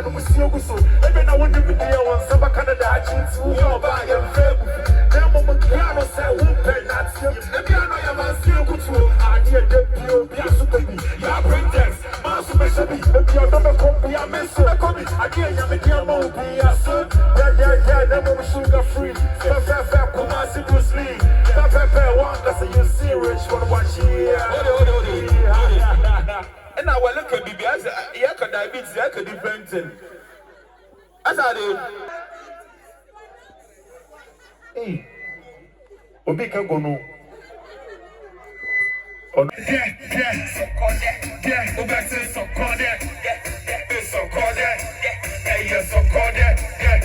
no musioguso. Even I want to be there on Saba Canada. I choose who you're buying and fair. Then I'm a piano say who pay not see. Maybe I know you're my seal good to. I dear Deputy, be a super baby. Yeah, bring this. Master Meshabi. If you're not a copy, I miss you. I dear Yamadia Mobi. Yeah, never sugar free. Fair, Kumasi Bruce Lee. Fair, one that's a you serious one watch here. And I will look at BBS. I could diabetes, I could different thing. As I do. Hey, Obika Gono. Yeah, so called that. Yeah, Obaka so called that. Yeah, so called that. Yeah, so called that. Yeah,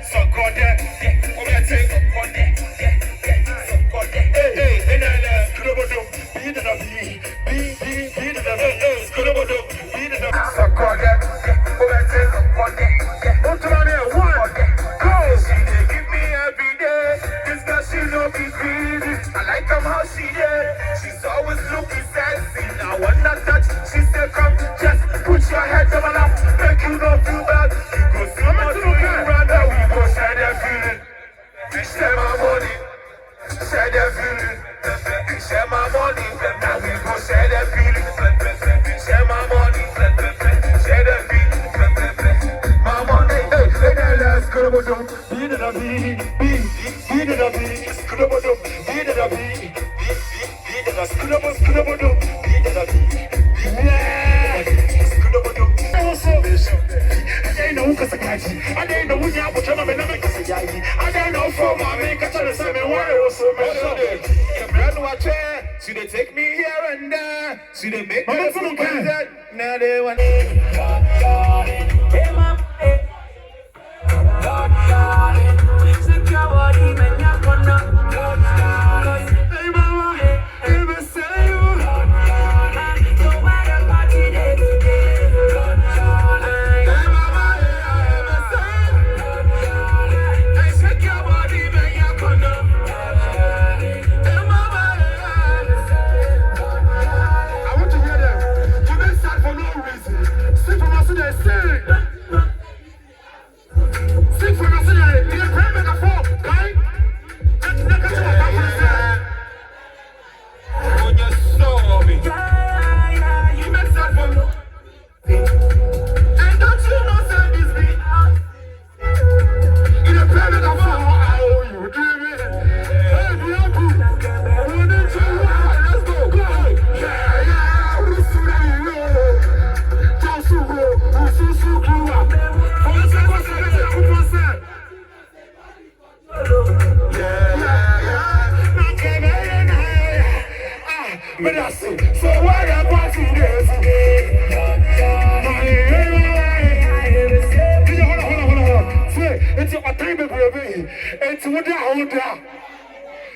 so called that. Obaka so called that. Yeah, so called that. Hey, and then Kurobodo, be the Kurobodo, be the so called that. Obaka so called that. Don't you know one? Go, she give me every day. This girl she know be busy. I like how she did. She's always looking sexy. Now when I touch, she said, "Come, just put your head on my lap, make you not feel bad." You go see my two brother, we go share that feeling. Share my money, share that feeling. Share my money, now we go share that feeling. Share my money, share that feeling. My money, hey, let's go to the beat of the beat of the beat of the I don't know because I didn't know when you were trying to make a Eiii. I don't know for my make a tell us why I was so much. See they take me here and there. See they make me look that. Now they want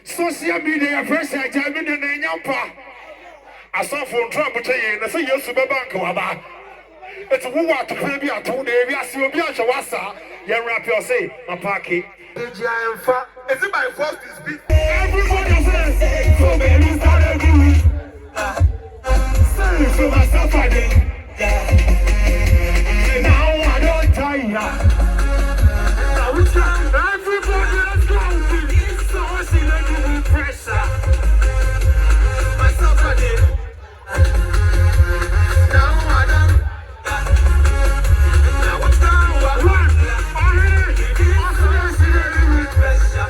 social media first I tell me the name I saw for trouble to you and I say yes to bank waba. It's who want to pay me at 2 days. I see you be at your wasa. You rap your say, my pocket. Is it my first to speak? Everybody says, so many started doing. Say for myself, I did. And now I don't tire. Now it's time. Everybody, let's go. So I see that you need pressure. Myself, I did. Now I don't. Now it's time. Run. Pressure.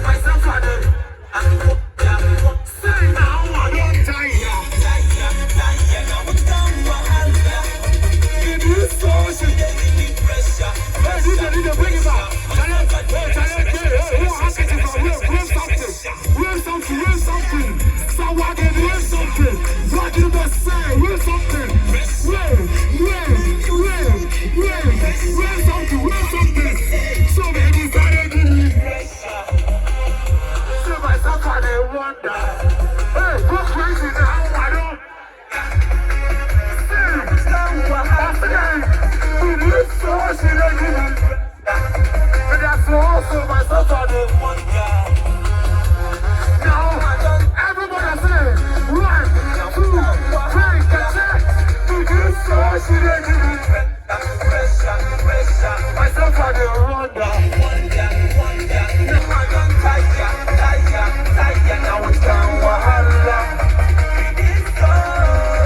Myself, I did. Say now I don't tire. wonder. Now I don't tire. Now it's time wahala.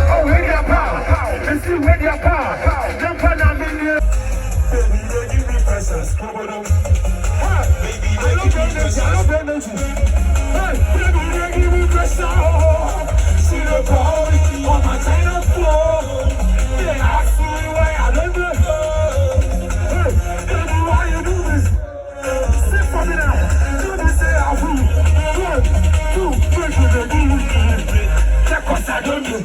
Oh, where their power? Let's see where their power. Jump on a million. Baby, they give me presents. Come on. Baby, they give me presents. Hey, baby, they give me presents. See the party on my China floor. They ask me why I live it. Hey, baby, why you do this? Sit for me now. Do this, say I will. 1, 2, 3, they give me. Check what I don't do.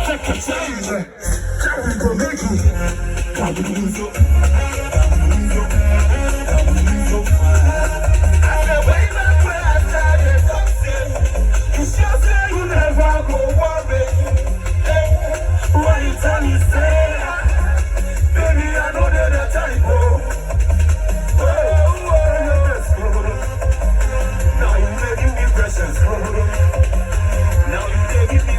Check the change. How we gon' make it? How we lose it? I said, way back when I started something. You sure say you never go worry. Hey, what you tell me say? Baby, I know that the time go. Now you making me precious. Now you making me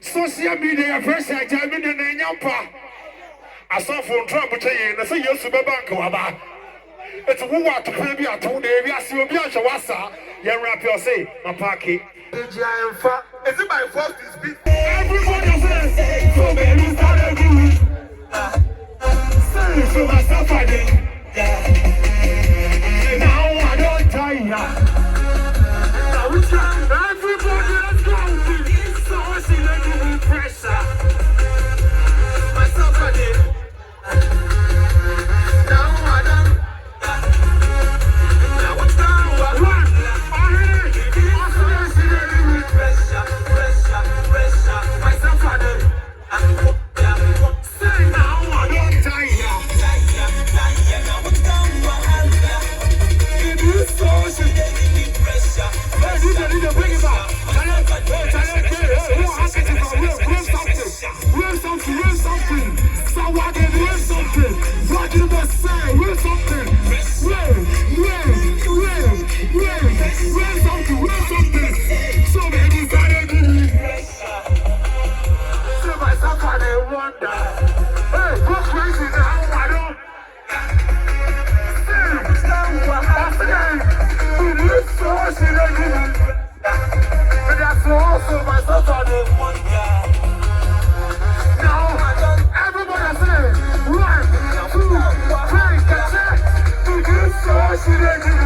social media person I tell me the name I saw for trouble saying I say yes to the bank waba. It's who want to pay me at 2 days. I see you be a shawasa. You rap your say, my parky. Is it my first to speak? Everybody says, so baby, start doing. Say so myself I did. Now I don't tire. Now we try. Everybody let's go. So I see that you need pressure. Myself I did. Now I don't. Now what's down? What? Pressure. Myself I did. Say now I don't tire. Now what's down? It is so pressure. Bring it back. Real something. So what is real something? What you must say? Real something. Real something. So many started to be. So myself I wonder. Hey, what's crazy now? I don't. It is so she like it. And that's also myself I don't wonder. Accident.